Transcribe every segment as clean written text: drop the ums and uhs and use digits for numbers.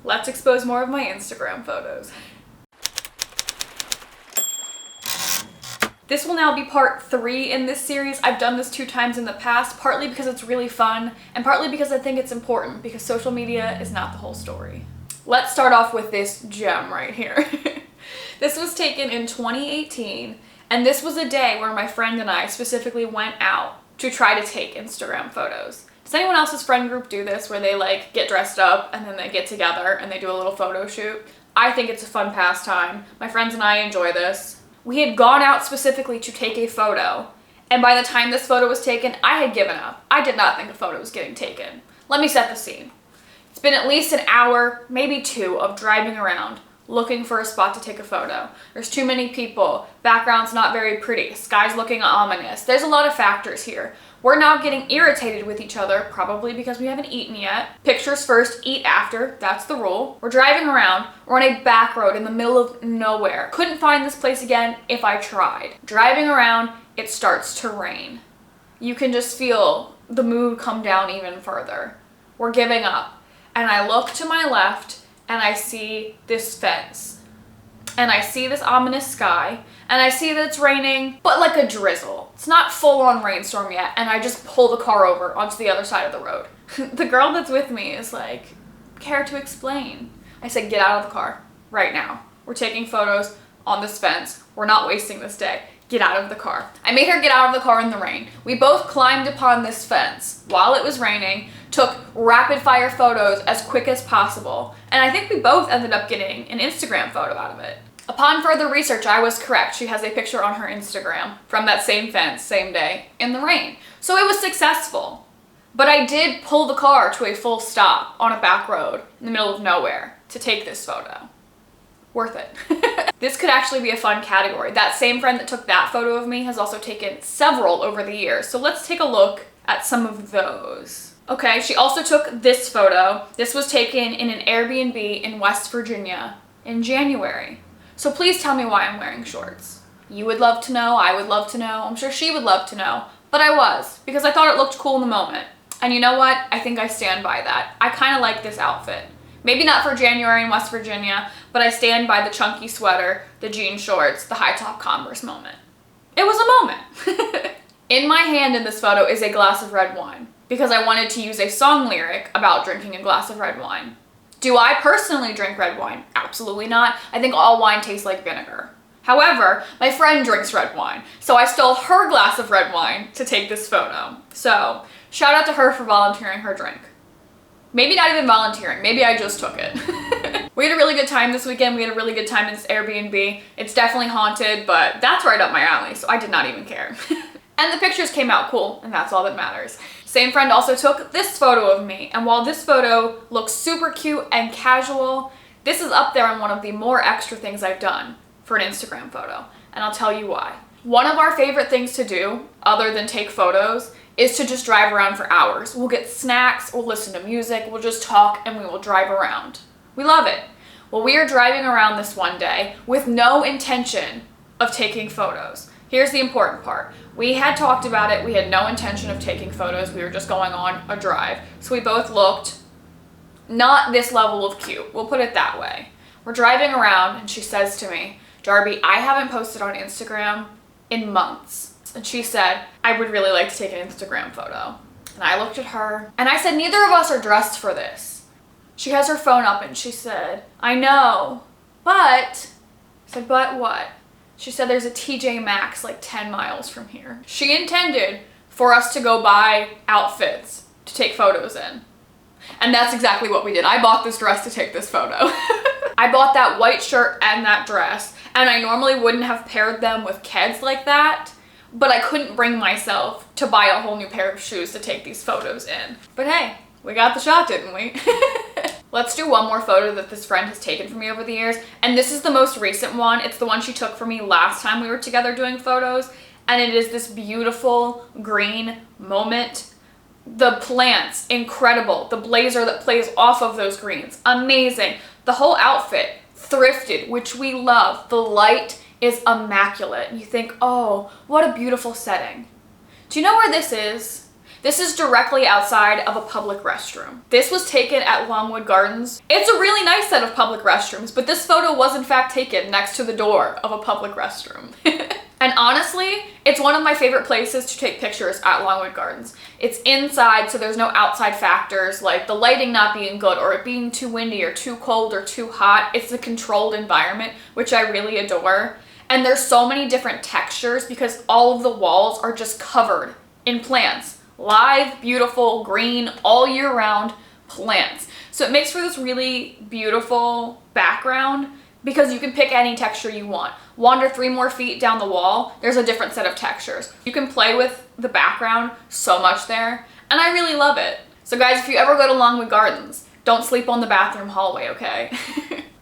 let's expose more of my Instagram photos. This will now be part 3 in this series. I've done this 2 times in the past, partly because it's really fun, and partly because I think it's important, because social media is not the whole story. Let's start off with this gem right here. This was taken in 2018, and this was a day where my friend and I specifically went out to try to take Instagram photos. Does anyone else's friend group do this, where they like get dressed up and then they get together and they do a little photo shoot? I think it's a fun pastime. My friends and I enjoy this. We had gone out specifically to take a photo, and by the time this photo was taken, I had given up. I did not think a photo was getting taken. Let me set the scene. It's been at least an hour, maybe 2, of driving around, looking for a spot to take a photo. There's too many people, background's not very pretty, sky's looking ominous. There's a lot of factors here. We're now getting irritated with each other, probably because we haven't eaten yet. Pictures first, eat after, that's the rule. We're driving around, we're on a back road in the middle of nowhere. Couldn't find this place again if I tried. Driving around, it starts to rain. You can just feel the mood come down even further. We're giving up. And I look to my left and I see this fence. And I see this ominous sky, and I see that it's raining, but like a drizzle. It's not full-on rainstorm yet, and I just pull the car over onto the other side of the road. The girl that's with me is like, care to explain? I said, get out of the car right now. We're taking photos on this fence. We're not wasting this day. Get out of the car. I made her get out of the car in the rain. We both climbed upon this fence while it was raining, took rapid fire photos as quick as possible, and I think we both ended up getting an Instagram photo out of it. Upon further research, I was correct. She has a picture on her Instagram from that same fence, same day, in the rain. So it was successful. But I did pull the car to a full stop on a back road in the middle of nowhere to take this photo. Worth it. This could actually be a fun category. That same friend that took that photo of me has also taken several over the years. So let's take a look at some of those. Okay, she also took this photo. This was taken in an Airbnb in West Virginia in January. So please tell me why I'm wearing shorts. You would love to know, I would love to know, I'm sure she would love to know, but I was, because I thought it looked cool in the moment. And you know what? I think I stand by that. I kind of like this outfit. Maybe not for January in West Virginia, but I stand by the chunky sweater, the jean shorts, the high top Converse moment. It was a moment. In my hand in this photo is a glass of red wine, because I wanted to use a song lyric about drinking a glass of red wine. Do I personally drink red wine? Absolutely not. I think all wine tastes like vinegar. However, my friend drinks red wine, so I stole her glass of red wine to take this photo. So, shout out to her for volunteering her drink. Maybe not even volunteering, maybe I just took it. We had a really good time this weekend. We had a really good time in this Airbnb. It's definitely haunted, but that's right up my alley, so I did not even care. And the pictures came out cool, and that's all that matters. Same friend also took this photo of me, and while this photo looks super cute and casual, this is up there on one of the more extra things I've done for an Instagram photo, and I'll tell you why. One of our favorite things to do, other than take photos, is to just drive around for hours. We'll get snacks, we'll listen to music, we'll just talk, and we will drive around. We love it. Well, we are driving around this one day with no intention of taking photos. Here's the important part. We had talked about it. We had no intention of taking photos. We were just going on a drive. So we both looked not this level of cute. We'll put it that way. We're driving around and she says to me, Darby, I haven't posted on Instagram in months. And she said, I would really like to take an Instagram photo. And I looked at her and I said, neither of us are dressed for this. She has her phone up and she said, I know, but, I said, but what? She said there's a TJ Maxx like 10 miles from here. She intended for us to go buy outfits to take photos in. And that's exactly what we did. I bought this dress to take this photo. I bought that white shirt and that dress, and I normally wouldn't have paired them with Keds like that, but I couldn't bring myself to buy a whole new pair of shoes to take these photos in. But hey, we got the shot, didn't we? Let's do one more photo that this friend has taken for me over the years. And this is the most recent one. It's the one she took for me last time we were together doing photos. And it is this beautiful green moment. The plants, incredible. The blazer that plays off of those greens, amazing. The whole outfit, thrifted, which we love. The light is immaculate. You think, oh, what a beautiful setting. Do you know where this is? This is directly outside of a public restroom. This was taken at Longwood Gardens. It's a really nice set of public restrooms, but this photo was in fact taken next to the door of a public restroom. And honestly, it's one of my favorite places to take pictures at Longwood Gardens. It's inside, so there's no outside factors like the lighting not being good or it being too windy or too cold or too hot. It's a controlled environment, which I really adore. And there's so many different textures because all of the walls are just covered in plants. Live, beautiful, green, all year round plants. So it makes for this really beautiful background because you can pick any texture you want. Wander 3 more feet down the wall, there's a different set of textures. You can play with the background so much there, and I really love it. So guys, if you ever go to Longwood Gardens, don't sleep on the bathroom hallway, okay?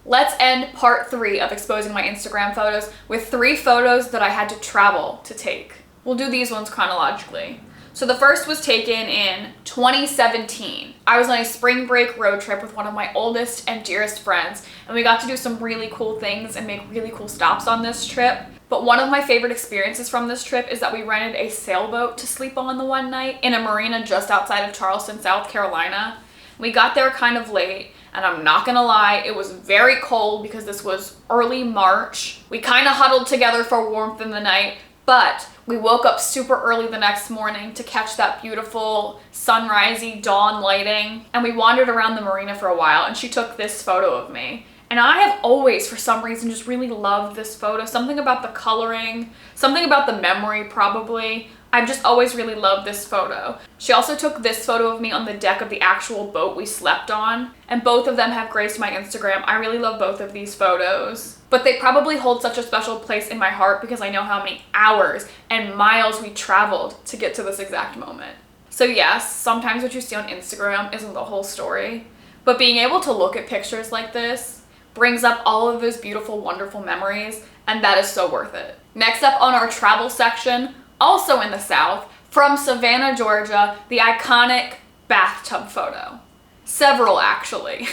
Let's end part 3 of exposing my Instagram photos with 3 photos that I had to travel to take. We'll do these ones chronologically. So the first was taken in 2017. I was on a spring break road trip with one of my oldest and dearest friends, and we got to do some really cool things and make really cool stops on this trip. But one of my favorite experiences from this trip is that we rented a sailboat to sleep on the one night in a marina just outside of Charleston, South Carolina. We got there kind of late, and I'm not gonna lie, it was very cold because this was early March. We kind of huddled together for warmth in the night, but we woke up super early the next morning to catch that beautiful sunrisey dawn lighting, and we wandered around the marina for a while, and she took this photo of me. And I have always, for some reason, just really loved this photo. Something about the coloring, something about the memory probably. I've just always really loved this photo. She also took this photo of me on the deck of the actual boat we slept on, and both of them have graced my Instagram. I really love both of these photos. But they probably hold such a special place in my heart because I know how many hours and miles we traveled to get to this exact moment. So yes, sometimes what you see on Instagram isn't the whole story, but being able to look at pictures like this brings up all of those beautiful, wonderful memories, and that is so worth it. Next up on our travel section, also in the South, from Savannah, Georgia, the iconic bathtub photo. Several, actually.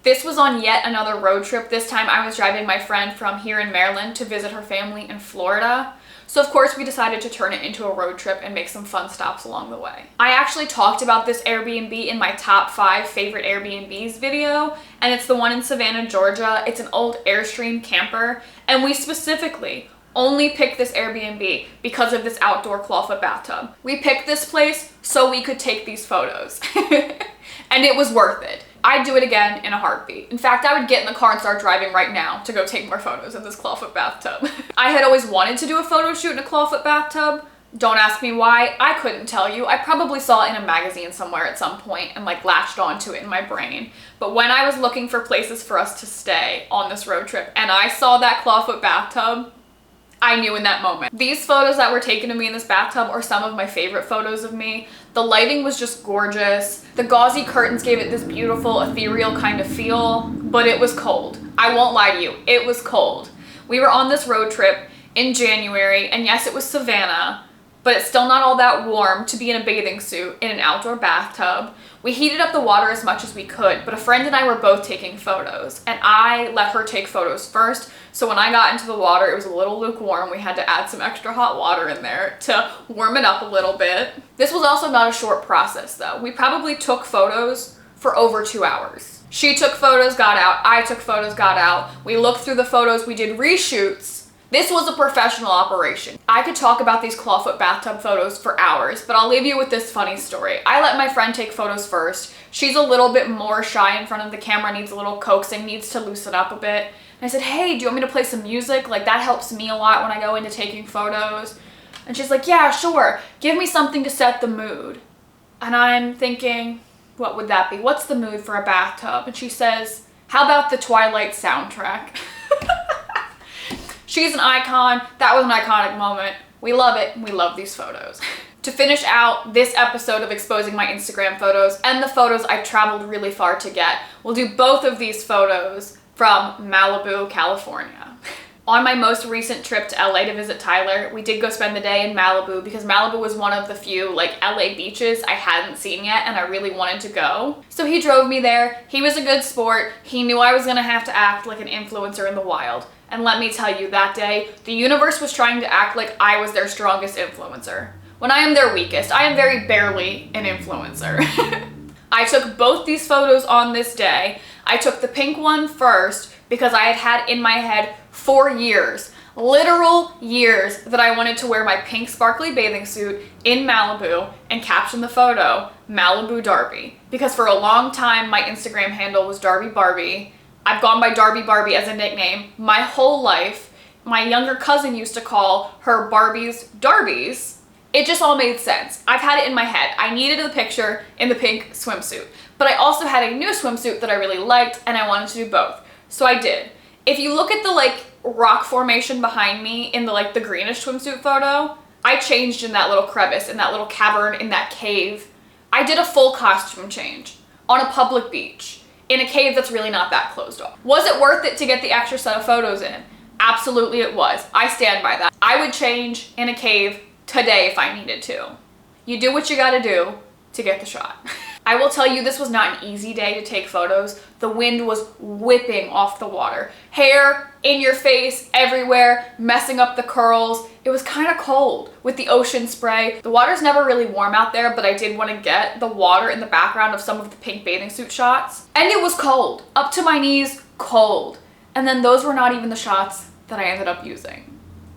This was on yet another road trip. This time I was driving my friend from here in Maryland to visit her family in Florida. So of course we decided to turn it into a road trip and make some fun stops along the way. I actually talked about this Airbnb in my top 5 favorite Airbnbs video, and it's the one in Savannah, Georgia. It's an old Airstream camper, and we specifically only picked this Airbnb because of this outdoor clawfoot bathtub. We picked this place so we could take these photos. And it was worth it. I'd do it again in a heartbeat. In fact, I would get in the car and start driving right now to go take more photos of this clawfoot bathtub. I had always wanted to do a photo shoot in a clawfoot bathtub. Don't ask me why, I couldn't tell you. I probably saw it in a magazine somewhere at some point and like latched onto it in my brain. But when I was looking for places for us to stay on this road trip and I saw that clawfoot bathtub, I knew in that moment. These photos that were taken of me in this bathtub are some of my favorite photos of me. The lighting was just gorgeous. The gauzy curtains gave it this beautiful, ethereal kind of feel, but it was cold. I won't lie to you, it was cold. We were on this road trip in January, and yes, it was Savannah, but it's still not all that warm to be in a bathing suit in an outdoor bathtub. We heated up the water as much as we could, but a friend and I were both taking photos, and I let her take photos first. So when I got into the water, it was a little lukewarm. We had to add some extra hot water in there to warm it up a little bit. This was also not a short process though. We probably took photos for over 2 hours. She took photos, got out. I took photos, got out. We looked through the photos. We did reshoots. This was a professional operation. I could talk about these clawfoot bathtub photos for hours, but I'll leave you with this funny story. I let my friend take photos first. She's a little bit more shy in front of the camera, needs a little coaxing, needs to loosen up a bit. And I said, hey, do you want me to play some music? Like, that helps me a lot when I go into taking photos. And she's like, yeah, sure. Give me something to set the mood. And I'm thinking, what would that be? What's the mood for a bathtub? And she says, how about the Twilight soundtrack? She's an icon. That was an iconic moment. We love it. We love these photos. To finish out this episode of exposing my Instagram photos and the photos I traveled really far to get, we'll do both of these photos from Malibu, California. On my most recent trip to LA to visit Tyler, we did go spend the day in Malibu because Malibu was one of the few like LA beaches I hadn't seen yet and I really wanted to go. So he drove me there. He was a good sport. He knew I was gonna have to act like an influencer in the wild. And let me tell you, that day, the universe was trying to act like I was their strongest influencer. when I am their weakest. I am very barely an influencer. I took both these photos on this day. I took the pink one first because I had had in my head for years, literal years, that I wanted to wear my pink sparkly bathing suit in Malibu and caption the photo, Malibu Darby. Because for a long time, my Instagram handle was Darby Barbie. I've gone by Darby Barbie as a nickname my whole life. My younger cousin used to call her Barbies Darbies. It just all made sense. I've had it in my head. I needed the picture in the pink swimsuit, but I also had a new swimsuit that I really liked and I wanted to do both. So I did. If you look at the like rock formation behind me in the like the greenish swimsuit photo, I changed in that little crevice, in that little cavern, in that cave. I did a full costume change on a public beach in a cave that's really not that closed off. Was it worth it to get the extra set of photos in? Absolutely it was. I stand by that. I would change in a cave today if I needed to. You do what you gotta do to get the shot. I will tell you, this was not an easy day to take photos. The wind was whipping off the water. Hair in your face, everywhere, messing up the curls. It was kind of cold with the ocean spray. The water's never really warm out there, but I did want to get the water in the background of some of the pink bathing suit shots. And it was cold, up to my knees, cold. And then those were not even the shots that I ended up using.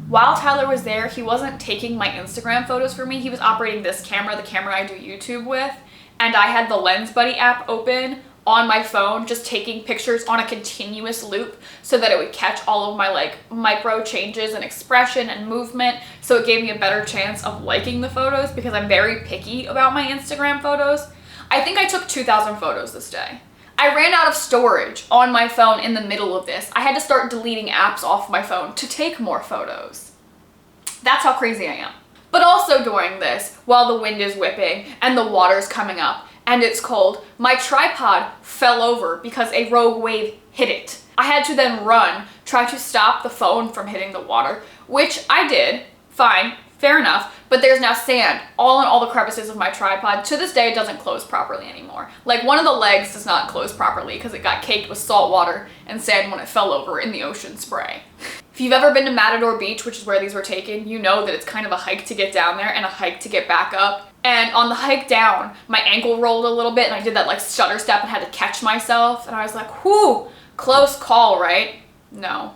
While Tyler was there, he wasn't taking my Instagram photos for me. He was operating this camera, the camera I do YouTube with. And I had the Lens Buddy app open on my phone, just taking pictures on a continuous loop so that it would catch all of my like micro changes and expression and movement. So it gave me a better chance of liking the photos because I'm very picky about my Instagram photos. I think I took 2,000 photos this day. I ran out of storage on my phone in the middle of this. I had to start deleting apps off my phone to take more photos. That's how crazy I am. But also during this, while the wind is whipping and the water's coming up and it's cold, my tripod fell over because a rogue wave hit it. I had to then run, try to stop the phone from hitting the water, which I did, fine, fair enough, but there's now sand all in all the crevices of my tripod. To this day, it doesn't close properly anymore. Like one of the legs does not close properly because it got caked with salt water and sand when it fell over in the ocean spray. If you've ever been to Matador Beach, which is where these were taken, you know that it's kind of a hike to get down there and a hike to get back up. And on the hike down, my ankle rolled a little bit and I did that like stutter step and had to catch myself. And I was like, whew, close call, right? No.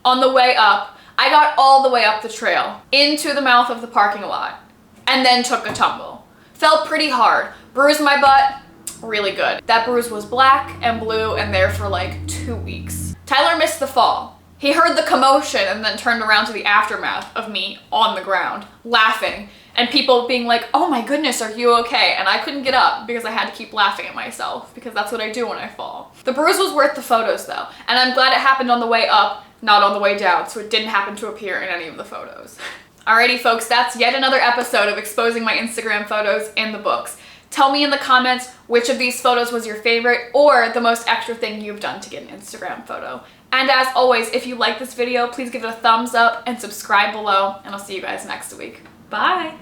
On the way up, I got all the way up the trail into the mouth of the parking lot and then took a tumble. Fell pretty hard. Bruised my butt, really good. That bruise was black and blue and there for like 2 weeks. Tyler missed the fall. He heard the commotion and then turned around to the aftermath of me on the ground, laughing, and people being like, oh my goodness, are you okay? And I couldn't get up because I had to keep laughing at myself because that's what I do when I fall. The bruise was worth the photos though, and I'm glad it happened on the way up, not on the way down, so it didn't happen to appear in any of the photos. Alrighty folks, that's yet another episode of exposing my Instagram photos in the books. Tell me in the comments which of these photos was your favorite or the most extra thing you've done to get an Instagram photo. And as always, if you like this video, please give it a thumbs up and subscribe below, and I'll see you guys next week. Bye!